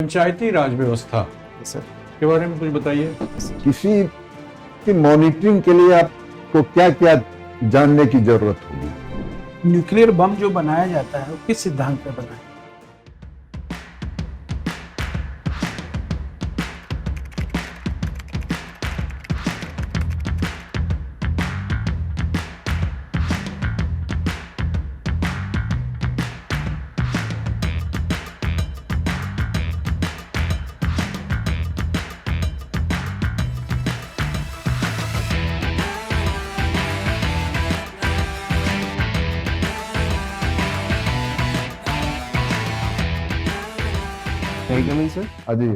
पंचायती राज व्यवस्था सर के बारे में कुछ बताइए। किसी की मॉनिटरिंग के लिए आपको क्या क्या जानने की जरूरत होगी? न्यूक्लियर बम जो बनाया जाता है वो किस सिद्धांत पर बना है? सर अजी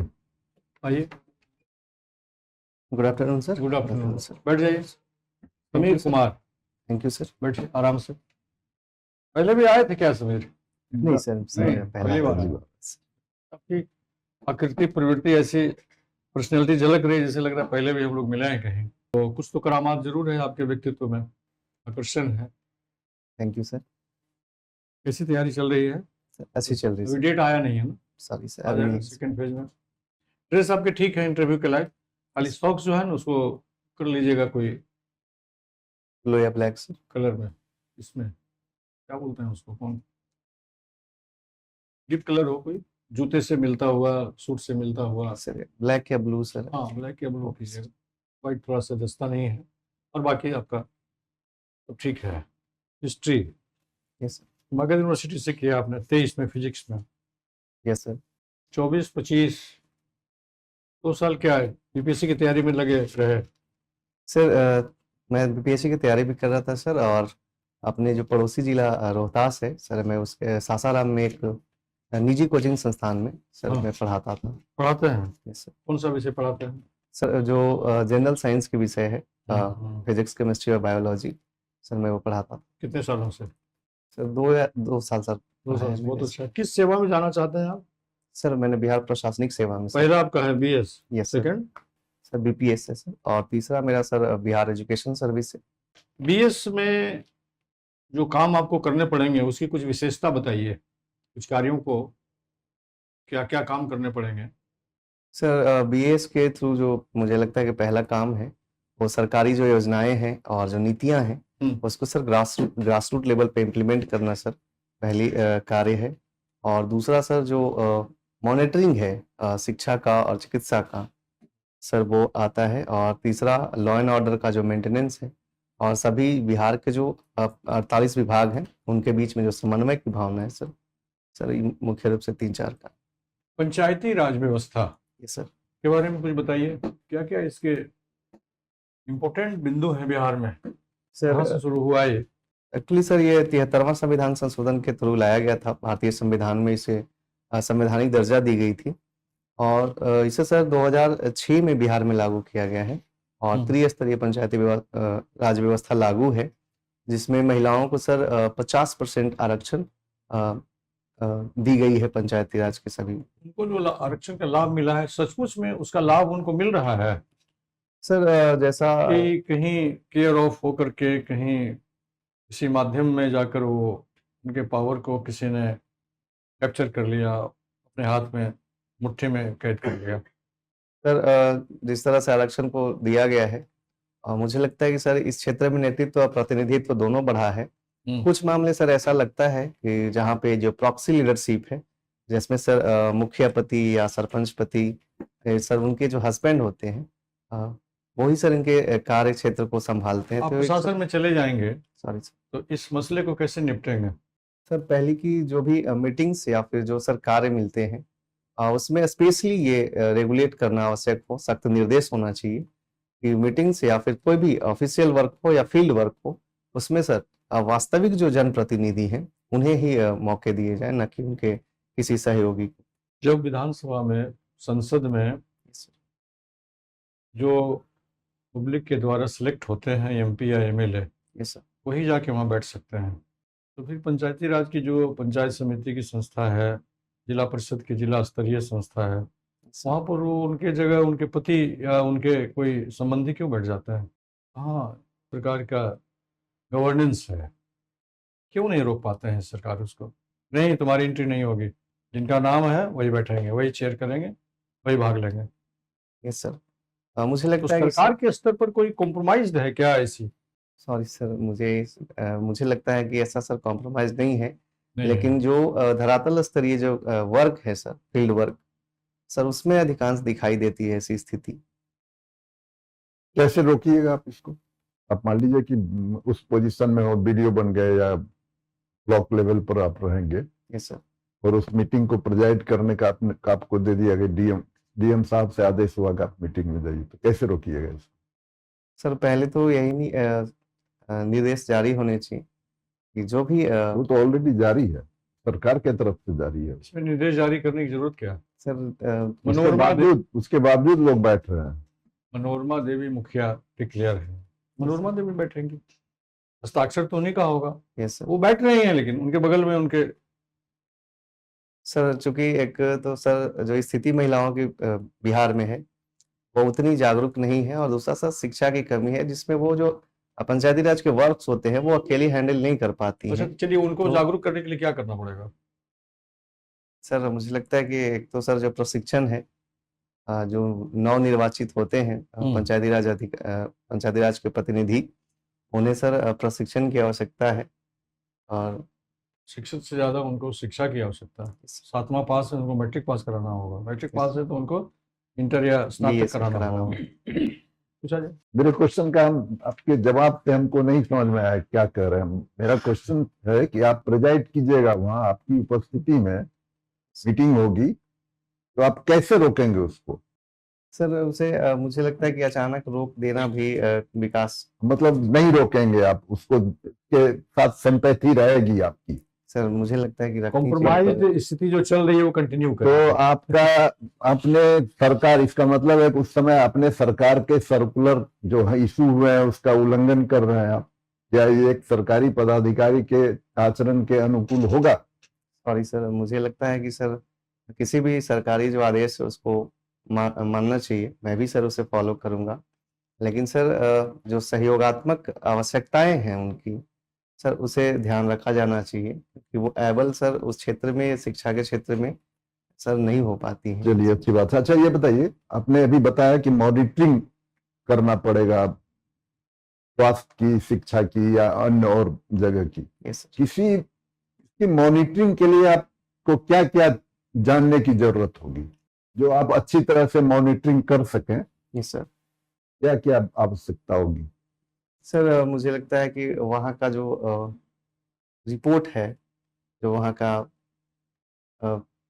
आइए। Good afternoon sir. Good afternoon sir. बैठ जाइए। Sameer Kumar, thank you sir. बैठिए आराम से। पहले भी आए थे क्या समीर? नहीं सर, नहीं, पहली बार। बार। आपकी आकृति प्रवृत्ति ऐसी पर्सनैलिटी झलक रही है, जैसे लग रहा है पहले भी हम लोग मिले हैं कहीं। तो कुछ तो करामात जरूर है आपके व्यक्तित्व में, आकर्षण है। Thank you sir. कैसी तैयारी चल रही है? सर अच्छी चल रही अभी है डेट आया नहीं है ना? सॉरी सर, आ अभी जाएगा नहीं। सेकंड फेज में। ड्रेस आपके ठीक है इंटरव्यू के लायक, खाली सॉक्स जो है ना उसको कर लीजिएगा कोई ब्लू या ब्लैक सर? कलर में, इसमें क्या बोलते हैं उसको, कौन डीप कलर हो, कोई जूते से मिलता हुआ, सूट से मिलता हुआ। सर ब्लैक या ब्लू सर? हाँ ब्लैक या ब्लू कीजिएगा, वाइट थोड़ा सा जस्ता नहीं है। और बाकी आपका तो ठीक है। History yes sir. Magadh university से किया आपने, 23 में फिजिक्स में। Yes sir. 24-25 2 साल क्या है यूपीएससी की तैयारी में लगे रहे? सर मैं बीपीएससी की तैयारी भी कर रहा था सर, और अपने जो पड़ोसी जिला रोहतास है सर, मैं उसके सासाराम में एक निजी कोचिंग संस्थान में सर हाँ। मैं पढ़ाता था। पढ़ाते हैं? Yes sir. कौन सा विषय पढ़ाते हैं? सर जो जनरल साइंस के विषय है, हाँ। फिजिक्स, केमिस्ट्री और बायोलॉजी, सर मैं वो पढ़ाता था। कितने सालों से? सर 2 साल सर। 2 साल से, मैंने। बहुत अच्छा। किस सेवा में जाना चाहते हैं आप? सर मैंने बिहार प्रशासनिक सेवा में सर। पहला आपका है BS, yes sir. Second sir BPS है सर, और तीसरा मेरा सर बिहार एजुकेशन सर्विस है। बीएस में जो काम आपको करने पड़ेंगे उसकी कुछ विशेषता बताइए, कुछ कार्यों को क्या क्या काम करने पड़ेंगे? सर बीएस के थ्रू जो मुझे लगता है कि पहला काम है वो सरकारी जो योजनाएं हैं और जो नीतियां हैं उसको सर ग्रास रूट लेवल पे इम्प्लीमेंट करना सर पहली कार्य है। और दूसरा सर जो मॉनिटरिंग है शिक्षा का और चिकित्सा का सर वो आता है। और तीसरा लॉ एंड ऑर्डर का जो मेंटेनेंस है, और सभी बिहार के जो 48 विभाग हैं उनके बीच में जो समन्वय की भावना है सर, ये मुख्य रूप से 3-4 का। पंचायती राज व्यवस्था ये सर के बारे में कुछ बताइए, क्या क्या इसके इम्पोर्टेंट बिंदु हैं बिहार में, कहाँ से शुरू हुआ ये? एक्चुअली सर ये 73वां संविधान संशोधन के थ्रू लाया गया था भारतीय संविधान में, इसे संवैधानिक दर्जा दी गई थी। और इसे सर 2006 में बिहार में लागू किया गया है। और त्रिस्तरीय पंचायती राज व्यवस्था लागू है, जिसमें महिलाओं को सर 50% आरक्षण दी गई है पंचायती राज के सभी। उनको जो आरक्षण का लाभ मिला है, सचमुच में उसका लाभ उनको मिल रहा है? सर जैसा कि कहीं केयर ऑफ होकर के, कहीं किसी माध्यम में जाकर वो उनके पावर को किसी ने कैप्चर कर लिया, अपने हाथ में मुट्ठी में कैद कर लिया? सर जिस तरह से आरक्षण को दिया गया है, मुझे लगता है कि सर इस क्षेत्र में नेतृत्व और प्रतिनिधित्व दोनों बढ़ा है। कुछ मामले सर ऐसा लगता है कि जहाँ पे जो प्रॉक्सी लीडरशिप है, जिसमें सर मुखिया पति या सरपंच पति सर उनके जो हस्बैंड होते हैं वही सर इनके कार्य क्षेत्र को संभालते हैं। आप तो प्रशासन में चले जाएंगे सॉरी सर, तो इस मसले को कैसे निपटेंगे? सर पहली की जो भी मीटिंग्स या फिर जो सर कार्य मिलते हैं उसमें स्पेशली ये रेगुलेट करना आवश्यक हो, सख्त निर्देश होना चाहिए कि मीटिंग्स या फिर कोई भी ऑफिशियल वर्क हो या फील्ड वर्क हो, उसमें सर वास्तविक जो जनप्रतिनिधि हैं उन्हें ही मौके दिए जाए, न कि उनके किसी सहयोगी को। जब विधानसभा में, संसद में जो पब्लिक के द्वारा सिलेक्ट होते हैं एमपी या एमएलए, यस सर, वही जाके वहाँ बैठ सकते हैं। तो फिर पंचायती राज की जो पंचायत समिति की संस्था है, जिला परिषद की जिला स्तरीय संस्था है, वहाँ पर वो उनके जगह उनके पति या उनके कोई संबंधी क्यों बैठ जाता है? कहाँ प्रकार का गवर्नेंस है? क्यों नहीं रोक पाते हैं सरकार उसको? नहीं, तुम्हारी एंट्री नहीं होगी, जिनका नाम है वही बैठेंगे, वही चेयर करेंगे, वही भाग लेंगे। Yes sir. मुझे तो लगता है कि सरकार के स्तर पर कोई कॉम्प्रोमाइज है क्या ऐसी? सॉरी सर, मुझे लगता है कि ऐसा सर कॉम्प्रोमाइज नहीं है, नहीं लेकिन है। जो धरातल स्तरीय जो वर्क है सर, फील्ड वर्क सर, उसमें अधिकांश दिखाई देती है ऐसी स्थिति। कैसे रोकिएगा आप इसको? आप मान लीजिए कि उस पोजीशन में हो, बीडीओ बन गए या ब्लॉक लेवल पर आप रहेंगे यस सर। और उस मीटिंग को प्रेजाइड करने का आपको दे दिया गया, डीएम साहब से आदेश हुआ कि आप मीटिंग में जाइए, तो कैसे रोकिएगा इसको? सर पहले तो यही निर्देश जारी होने चाहिए कि जो भी वो तो ऑलरेडी जारी है, सरकार के तरफ से जारी है। इसमें निर्देश जारी करने की जरूरत क्या है? सर उसके बावजूद लोग बैठ रहे हैं। मनोरमा देवी मुखिया डिक्लेयर है, मनोरमा देवी बैठेंगी, हस्ताक्षर तो उन्हीं का होगा। Yes sir. वो बैठ रहे हैं, लेकिन उनके बगल में उनके सर चूंकि एक तो सर जो स्थिति महिलाओं की बिहार में है वो उतनी जागरूक नहीं है, और दूसरा सर शिक्षा की कमी है, जिसमें वो जो पंचायती राज के वर्क्स होते हैं वो अकेली हैंडल नहीं कर पाती अच्छा, हैं। चलिए उनको तो जागरूक करने के लिए क्या करना पड़ेगा? सर मुझे लगता है कि एक तो सर जो प्रशिक्षण है, जो नवनिर्वाचित होते हैं पंचायती राज के प्रतिनिधि, उन्हें सर प्रशिक्षण की आवश्यकता है। और शिक्षित से ज्यादा उनको शिक्षा की आवश्यकता है। 7वां पास है, उनको मैट्रिक पास कराना होगा, मैट्रिक पास है तो उनको इंटर या स्नातक BS कराना कराना होगा। पूछा जाए। मेरे क्वेश्चन का आपके जवाब से हमको नहीं समझ में आया क्या कह रहे हैं। मेरा क्वेश्चन है कि आप प्रेजाइड कीजिएगा, वहां आपकी उपस्थिति में मीटिंग होगी, तो आप कैसे रोकेंगे उसको? सर उसे मुझे लगता है कि अचानक रोक देना भी विकास, मतलब नहीं रोकेंगे आप उसको, के साथ सिंपैथी रहेगी आपकी? सर मुझे लगता है कि रखनी चाहिए। कॉम्प्रोमाइज स्थिति जो चल रही है वो कंटिन्यू तो करें। आपका अपने सरकार, इसका मतलब है कि उस समय अपने सरकार के सर्कुलर जो है इशू हुए हैं उसका उल्लंघन कर रहे हैं आप, या ये एक सरकारी पदाधिकारी के आचरण के अनुकूल होगा? सॉरी सर, मुझे लगता है कि सर किसी भी सरकारी जो आदेश है उसको मानना चाहिए, मैं भी सर उसे फॉलो करूंगा, लेकिन सर जो सहयोगात्मक आवश्यकताएं हैं उनकी सर उसे ध्यान रखा जाना चाहिए, क्योंकि वो एबल सर उस क्षेत्र में, शिक्षा के क्षेत्र में सर नहीं हो पाती है। चलिए अच्छी बात है। अच्छा ये बताइए, आपने अभी बताया कि मॉनिटरिंग करना पड़ेगा स्वास्थ्य की, शिक्षा की या अन्य और जगह की। यस किसी की मॉनिटरिंग के लिए आपको क्या क्या जानने की जरूरत होगी जो आप अच्छी तरह से मॉनिटरिंग कर सकें? Yes sir. क्या क्या आवश्यकता होगी? सर मुझे लगता है कि वहाँ का जो रिपोर्ट है, जो वहाँ का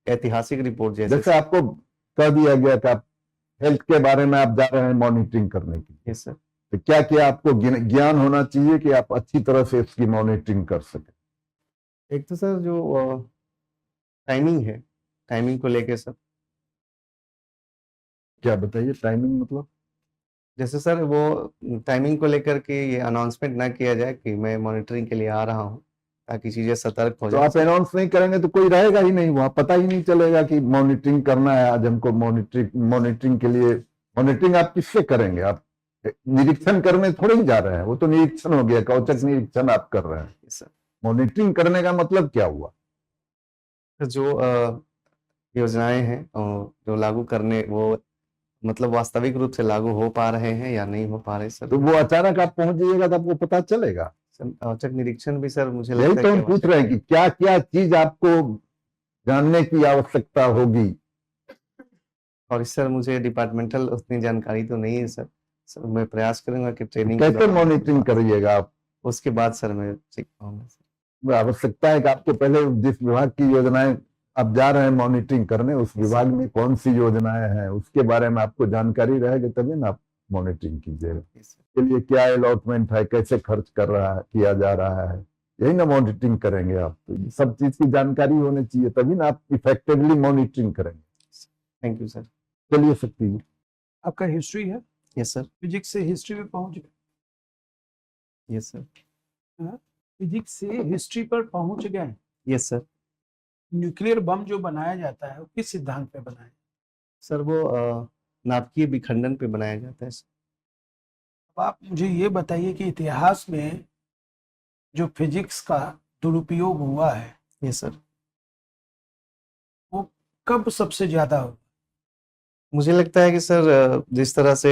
ऐतिहासिक रिपोर्ट, जैसे आपको कह दिया गया कि आप हेल्थ के बारे में आप जा रहे हैं मॉनिटरिंग करने के लिए, यस सर, तो क्या क्या आपको ज्ञान होना चाहिए कि आप अच्छी तरह से इसकी मॉनिटरिंग कर सकें? एक तो सर जो टाइमिंग है, टाइमिंग को लेके सर, क्या बताइए टाइमिंग मतलब? जैसे सर वो टाइमिंग को लेकर के ये अनाउंसमेंट ना किया जाए कि मैं मॉनिटरिंग के लिए आ रहा हूँ, ताकि चीजें सतर्क हो तो जाए। आप अनाउंस नहीं करेंगे तो कोई रहेगा ही नहीं वहां, पता ही नहीं चलेगा कि मॉनिटरिंग करना है आज हमको। मॉनिटरिंग के लिए मॉनिटरिंग आप किससे करेंगे? आप निरीक्षण करने थोड़े ही जा रहे हैं, वो तो निरीक्षण हो गया, औचक निरीक्षण आप कर रहे हैं। सर मॉनिटरिंग करने का मतलब क्या हुआ? जो योजनाएं हैं जो लागू करने, वो मतलब वास्तविक रूप से लागू हो पा रहे हैं या नहीं हो पा रहे सर। तो वो अचानक आप पहुंच जाइएगा तो आपको पता चलेगा। औचक निरीक्षण भी सर मुझे यही लगता तो है हम कि पूछ रहे हैं कि क्या क्या चीज आपको जानने की आवश्यकता होगी। और इस सर मुझे डिपार्टमेंटल उतनी जानकारी तो नहीं है सर। सर मैं प्रयास करूंगा कि ट्रेनिंग कैसे मॉनिटरिंग करिएगा आप? उसके बाद सर मैं सीख पाऊंगा। आवश्यकता है कि आपको पहले जिस विभाग की योजनाएं आप जा रहे हैं मॉनिटरिंग करने, उस विभाग में कौन सी योजनाएं हैं उसके बारे में आपको जानकारी रहेगी, तभी ना आप मॉनिटरिंग कीजिएगा। इसके लिए क्या अलॉटमेंट है, कैसे खर्च कर रहा है, किया जा रहा है, यही ना मॉनिटरिंग करेंगे आप। तो सब चीज की जानकारी होनी चाहिए, तभी ना आप इफेक्टिवली मॉनिटरिंग करेंगे। Thank you sir. चलिए सकती है। आपका हिस्ट्री है? Yes sir. फिजिक्स से हिस्ट्री में पहुंच गए? Yes sir. फिजिक्स से हिस्ट्री पर पहुंच गए? Yes sir. न्यूक्लियर बम जो बनाया जाता है वो किस सिद्धांत पे बनाया? सर वो नाभिकीय विखंडन पे बनाया जाता है सर। अब आप मुझे ये बताइए कि इतिहास में जो फिजिक्स का दुरुपयोग हुआ है, यस सर, वो कब सबसे ज्यादा होगा? मुझे लगता है कि सर जिस तरह से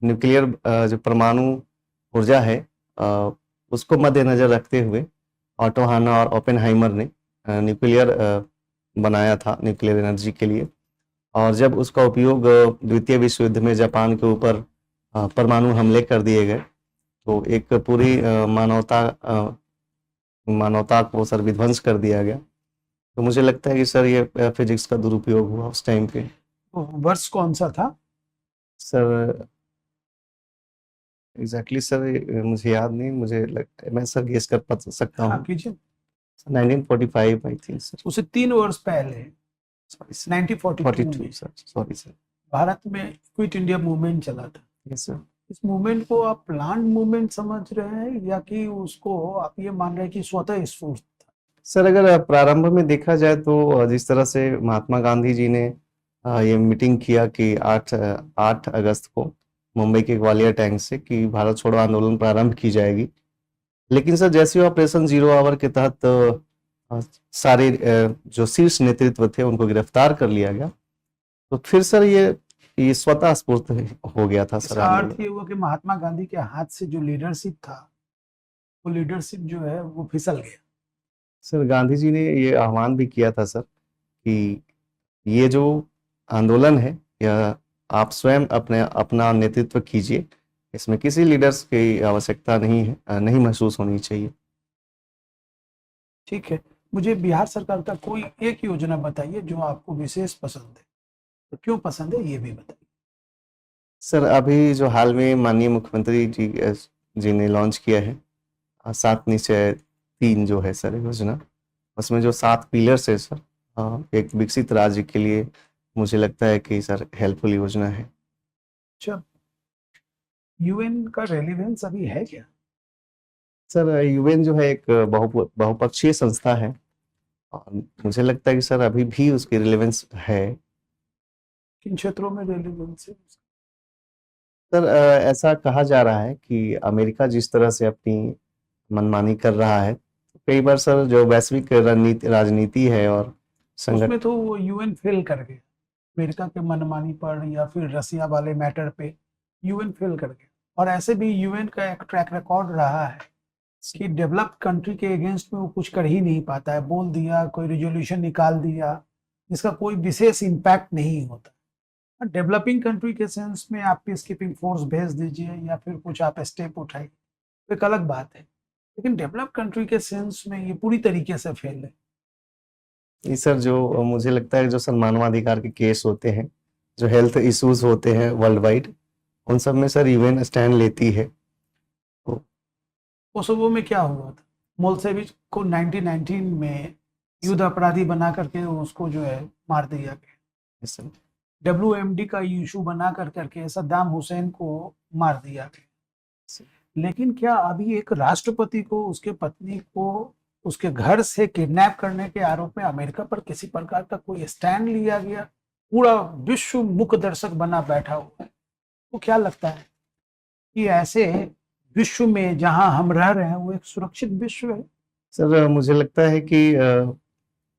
न्यूक्लियर जो परमाणु ऊर्जा है उसको मद्देनजर रखते हुए ऑटो हाना और ओपेनहाइमर ने न्यूक्लियर बनाया था न्यूक्लियर एनर्जी के लिए। और जब उसका उपयोग द्वितीय विश्व युद्ध में जापान के ऊपर परमाणु हमले कर दिए गए तो एक पूरी मानवता को सर विध्वंस कर दिया गया। तो मुझे लगता है कि सर ये फिजिक्स का दुरुपयोग हुआ उस टाइम पे। वो वर्ष कौन सा था? सर एग्जैक्टली सर मुझे याद नहीं, मैं सर गेस कर सकता हाँ हूँ। कीजिए। 1945 आई थिंक सर। उसे 3 वर्ष पहले सॉरी सर, 1942 42 में सर, सॉरी सर। भारत में क्विट इंडिया मूवमेंट चला था। Yes sir. इस मूवमेंट को आप प्लान मूवमेंट समझ रहे हैं या कि उसको आप ये मान रहे हैं कि स्वतः स्फूर्त था? सर अगर प्रारंभ में देखा जाए तो जिस तरह से महात्मा गांधी जी ने ये मीटिंग किया कि 8 अगस्त को मुंबई के ग्वालियर टैंक से कि भारत छोड़ो आंदोलन प्रारंभ की जाएगी। लेकिन सर जैसे ही ऑपरेशन जीरो आवर के तहत सारे जो शीर्ष नेतृत्व थे उनको गिरफ्तार कर लिया गया तो फिर सर ये स्वतः स्फूर्त हो गया था सर इसका आंदोलन। अर्थ ये हुआ कि महात्मा गांधी के हाथ से जो लीडरशिप था वो लीडरशिप जो है वो फिसल गया। सर गांधी जी ने ये आह्वान भी किया था सर कि ये जो आंदोलन है या आप स्वयं अपना नेतृत्व कीजिए, इसमें किसी लीडर्स की आवश्यकता नहीं है, नहीं महसूस होनी चाहिए। ठीक है, मुझे बिहार सरकार का कोई एक योजना बताइए जो आपको विशेष पसंद है, तो क्यों पसंद है ये भी बताइए। सर अभी जो हाल में माननीय मुख्यमंत्री जी ने लॉन्च किया है 7 निश्चय 3 जो है सर योजना, उसमें जो 7 पिलर्स है सर एक विकसित राज्य के लिए मुझे लगता है कि सर हेल्पफुल योजना है। अच्छा, यूएन का रेलिवेंस अभी है क्या? सर यूएन जो है एक बहुपक्षीय संस्था है और मुझे लगता है कि सर अभी भी उसकी रिलेवेंस है। किन क्षेत्रों में रेलिवेंस है? सर ऐसा कहा जा रहा है कि अमेरिका जिस तरह से अपनी मनमानी कर रहा है, कई बार सर जो वैश्विक राजनीति है और संगठन उसमें तो वो यूएन फेल कर गया, अमेरिका के मनमानी पर या फिर रसिया वाले मैटर पे यूएन फेल कर गया। और ऐसे भी यूएन का एक ट्रैक रिकॉर्ड रहा है कि डेवलप्ड कंट्री के अगेंस्ट में वो कुछ कर ही नहीं पाता है, बोल दिया, कोई रिजोल्यूशन निकाल दिया जिसका कोई विशेष इम्पैक्ट नहीं होता। डेवलपिंग कंट्री के सेंस में आप पीस कीपिंग फोर्स भेज दीजिए या फिर कुछ आप स्टेप उठाइए तो एक अलग बात है, लेकिन डेवलप कंट्री के सेंस में ये पूरी तरीके से फेल है। ये सर जो मुझे लगता है जो सर मानवाधिकार के केस होते हैं, जो हेल्थ इश्यूज होते हैं वर्ल्ड वाइड, उन सब में सर यूएन स्टैंड लेती है। कोसोवो में क्या हुआ था? मोलसेविच को 1919 में युद्ध अपराधी बना करके उसको जो है मार दिया गया। WMD का इशू बना करके सद्दाम हुसैन को मार दिया गया। लेकिन क्या अभी एक राष्ट्रपति को, उसके पत्नी को उसके घर से किडनैप करने के आरोप में अमेरिका पर किसी प्रकार का कोई स्टैंड लिया गया? पूरा विश्व मुख्य दर्शक बना बैठा हुआ है। तो क्या लगता है कि ऐसे विश्व में जहां हम रह रहे हैं वो एक सुरक्षित विश्व है? सर मुझे लगता है कि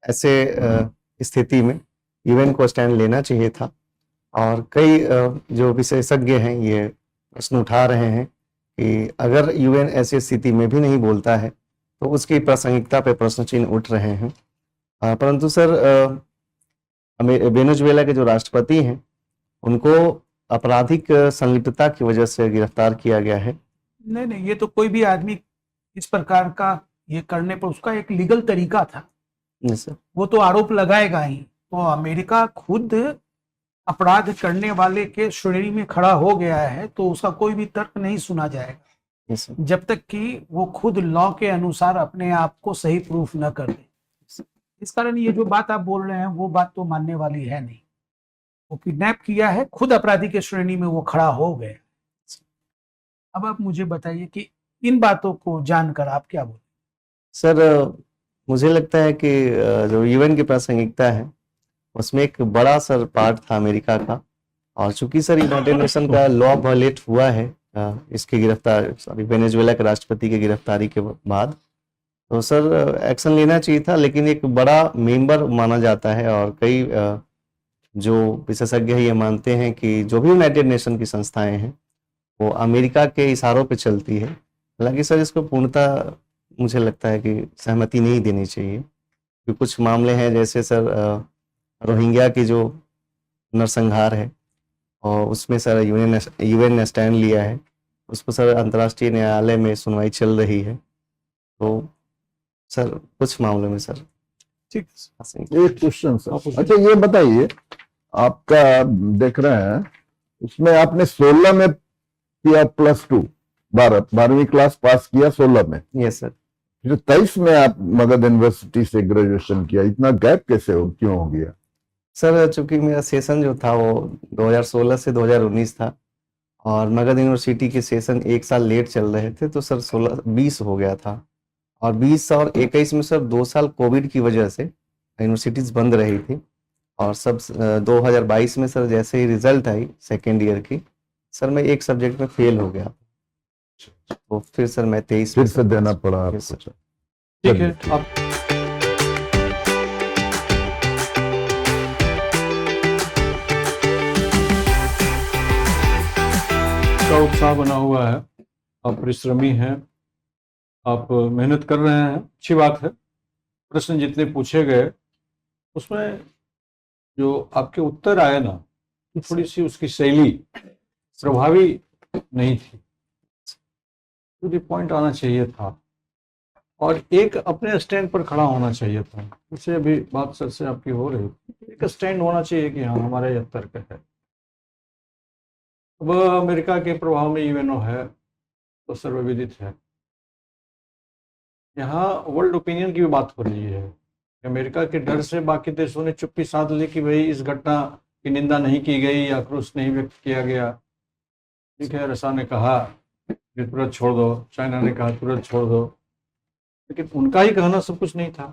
ऐसे स्थिति में यूएन को स्टैंड लेना चाहिए था और कई जो विशेषज्ञ हैं ये प्रश्न उठा रहे हैं कि अगर यूएन ऐसी स्थिति में भी नहीं बोलता है तो उसकी प्रासंगिकता पे प्रश्न चिन्ह उठ रहे हैं। परंतु सर वेनेजुएला के जो राष्ट्रपति हैं उनको आपराधिक संलिप्तता की वजह से गिरफ्तार किया गया है। नहीं, ये तो कोई भी आदमी इस प्रकार का ये करने पर उसका एक लीगल तरीका था। सर वो तो आरोप लगाएगा ही। तो अमेरिका खुद अपराध करने वाले के श्रेणी में खड़ा हो गया है तो उसका कोई भी तर्क नहीं सुना जाएगा जब तक कि वो खुद लॉ के अनुसार अपने आप को सही प्रूफ न कर दे। इस कारण ये जो बात आप बोल रहे हैं वो बात तो मानने वाली है नहीं। वो किडनैप किया है, खुद अपराधी के श्रेणी में वो खड़ा हो गए। अब आप मुझे बताइए कि इन बातों को जानकर आप क्या बोले? सर मुझे लगता है कि जो यूएन की प्रासंगिकता है उसमें एक बड़ा सर पार्ट था अमेरिका का, और चूंकि सर यूनाइटेड नेशन का लॉ वायलेट हुआ है इसके गिरफ्तार वेनेजुएला के राष्ट्रपति की गिरफ्तारी के बाद, तो सर एक्शन लेना चाहिए था, लेकिन एक बड़ा मेंबर माना जाता है और कई जो विशेषज्ञ है ये मानते हैं कि जो भी यूनाइटेड नेशन की संस्थाएं हैं वो अमेरिका के इशारों पे चलती है। हालांकि सर इसको पूर्णतः मुझे लगता है कि सहमति नहीं देनी चाहिए, कि कुछ मामले हैं जैसे सर रोहिंग्या की जो नरसंहार है और उसमें सर यूएन ने स्टैंड लिया है, उस पर सर अंतर्राष्ट्रीय न्यायालय में सुनवाई चल रही है। तो सर कुछ मामलों में सर ठीक एक क्वेश्चन सर, अच्छा ये बताइए, आपका देख रहे हैं उसमें आपने 16 में किया +2, 12वीं क्लास पास किया 16 में, यस सर। फिर 23 में आप मगध यूनिवर्सिटी से ग्रेजुएशन किया, इतना गैप कैसे क्यों हो गया? सर चूंकि मेरा सेशन जो था वो 2016 से 2019 था और मगध यूनिवर्सिटी के सेशन एक साल लेट चल रहे थे, तो सर 20 हो गया था। और 20 और 21 में सर 2 साल कोविड की वजह से यूनिवर्सिटीज बंद रही थी और सब 2022 में सर जैसे ही रिजल्ट आई सेकेंड ईयर की, सर मैं एक सब्जेक्ट में फेल हो गया, तो फिर सर मैं 23 फिर से देना पड़ा Yes, आपको। ठीक है। आप का उत्साह बना हुआ है, आप परिश्रमी हैं, आप मेहनत कर रहे हैं, अच्छी बात है। प्रश्न जितने पूछे गए उसमें जो आपके उत्तर आए ना, तो थोड़ी सी उसकी शैली प्रभावी नहीं थी, टू द पॉइंट आना चाहिए था और एक अपने स्टैंड पर खड़ा होना चाहिए था। जैसे अभी बात सर से आपकी हो रही थी, एक स्टैंड होना चाहिए कि हाँ हमारा यह तर्क है। अब अमेरिका के प्रभाव में यूएनओ है तो सर्वविदित है, यहाँ वर्ल्ड ओपिनियन की भी बात हो रही है। अमेरिका के डर से बाकी देशों ने चुप्पी साध ली कि भाई इस घटना की निंदा नहीं की गई या आक्रोश नहीं व्यक्त किया गया। ठीक है, रसा ने कहा कि तुरंत छोड़ दो, चाइना ने कहा तुरंत छोड़ दो, लेकिन उनका ही कहना सब कुछ नहीं था।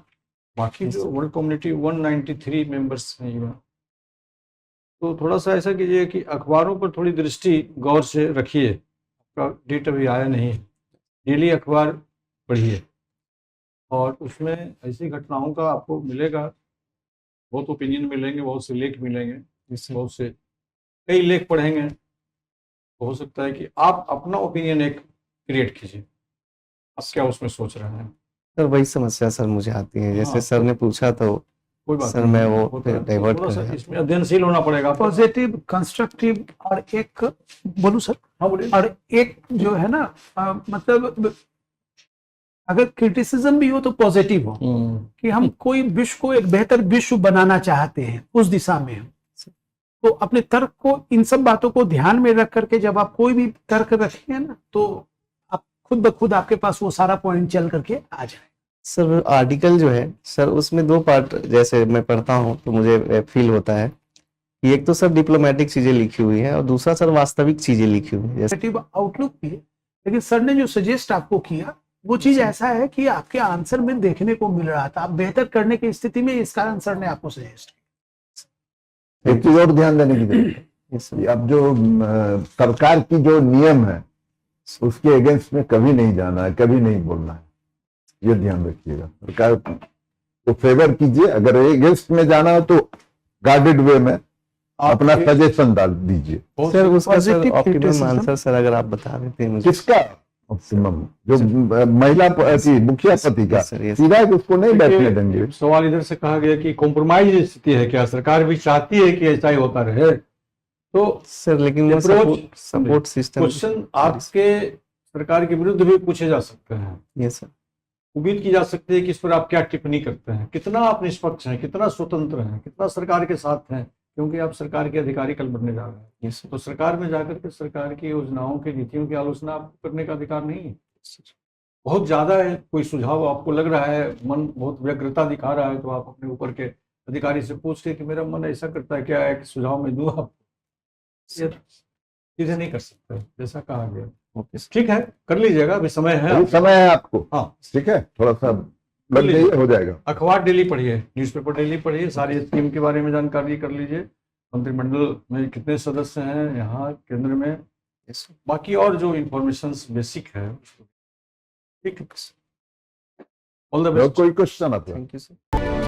बाकी जो वर्ल्ड कम्युनिटी 193 मेंबर्स हैं यूएन, तो थोड़ा सा ऐसा कीजिए कि अखबारों पर थोड़ी दृष्टि गौर से रखिए। आपका डेट अभी आया नहीं है, डेली अखबार पढ़िए और उसमें ऐसी घटनाओं का आपको मिलेगा, बहुत ओपिनियन मिलेंगे, बहुत से लेख मिलेंगे, बहुत से कई लेख पढ़ेंगे, तो हो सकता है कि आप अपना ओपिनियन एक क्रिएट कीजिए, आप क्या उसमें सोच रहे हैं। सर वही समस्या सर मुझे आती है, जैसे हाँ, सर ने पूछा तो कोई बात सर नहीं, मैं वो होता है। तो डाइवर्ट थोड़ा कर सा रहा इसमें अध्ययनशील होना पड़ेगा आपको। पॉजिटिव, कंस्ट्रक्टिव और एक, बोलूं सर, हाँ बोलिए। और एक जो है ना, मतलब अगर क्रिटिसिज्म भी हो तो पॉजिटिव हो, कि हम कोई विश्व को एक बेहतर विश्व बनाना चाहते हैं, उस दिशा में हम, तो अपने तर्क को, इन सब बातों को ध्यान में रख करके जब आप कोई भी तर्क रखेंगे ना, तो आप खुद ब खुद आपके पास वो सारा पॉइंट चल करके आ जाए। सर आर्टिकल जो है सर उसमें 2 पार्ट जैसे मैं पढ़ता हूँ तो मुझे फील होता है कि एक तो सर डिप्लोमेटिक चीजें लिखी हुई है और दूसरा सर वास्तविक चीजें लिखी हुई है। जैसे पॉजिटिव आउटलुक भी है, लेकिन सर ने जो सजेस्ट आपको किया वो चीज ऐसा है कि आपके आंसर में देखने को मिल रहा था, आप बेहतर करने की स्थिति में, इस कारण सर ने आपको सजेस्ट किया। एक चीज और ध्यान देने की जरूरत है Yes, कि अब जो सरकार की जो नियम है उसके अगेंस्ट में कभी नहीं जाना है, कभी नहीं बोलना है, ये ध्यान रखिएगा। सरकार को फेवर कीजिए, अगर अगेंस्ट में जाना हो तो गार्डेड वे में अपना सजेशन डाल दीजिए। सर उसका sir Positive optimum criticism। Answer sir अगर आप बता देते हैं मुझे। किसका ऑप्टिमम? जो महिला मुखिया पति का, Yes, sir, yes. सीधा उसको नहीं बैठने देंगे। देखिए, सवाल इधर से कहा गया कि कॉम्प्रोमाइज स्थिति है क्या, सरकार भी चाहती है कि ऐसा ही होता रहे, तो सर लेकिन वो Approach- सपोर्ट सिस्टम। क्वेश्चन आपके सरकार के विरुद्ध भी पूछे जा सकते हैं। Yes sir. उम्मीद की जा सकती है कि इस पर आप क्या टिप्पणी करते हैं, कितना आप निष्पक्ष हैं, कितना स्वतंत्र हैं, कितना सरकार के साथ हैं, क्योंकि आप सरकार के अधिकारी कल बनने जा रहे हैं। Yes sir. तो सरकार में जाकर के सरकार की योजनाओं की नीतियों की आलोचना आपको करने का अधिकार नहीं है। बहुत ज्यादा है, कोई सुझाव आपको लग रहा है, मन बहुत व्यग्रता दिखा रहा है, तो आप अपने ऊपर के अधिकारी से पूछते कि मेरा मन ऐसा करता है, क्या एक सुझाव मैं दूं आपको? ये सीधे नहीं कर सकते, जैसा कहा गया। Okay sir. ठीक है, कर लीजिएगा, अभी समय है। अभी समय है आपको, हाँ, ठीक है, थोड़ा सा लग जाइए, हो जाएगा। अखबार डेली पढ़िए, न्यूज़पेपर डेली पढ़िए, सारी स्कीम के बारे में जानकारी कर लीजिए, मंत्रिमंडल में कितने सदस्य हैं यहाँ केंद्र में, यस सर। बाकी और जो इंफॉर्मेशन बेसिक है उसको। ठीक है। ऑल द और बेस्ट। कोई क्वेश्चन आता है? Thank you sir.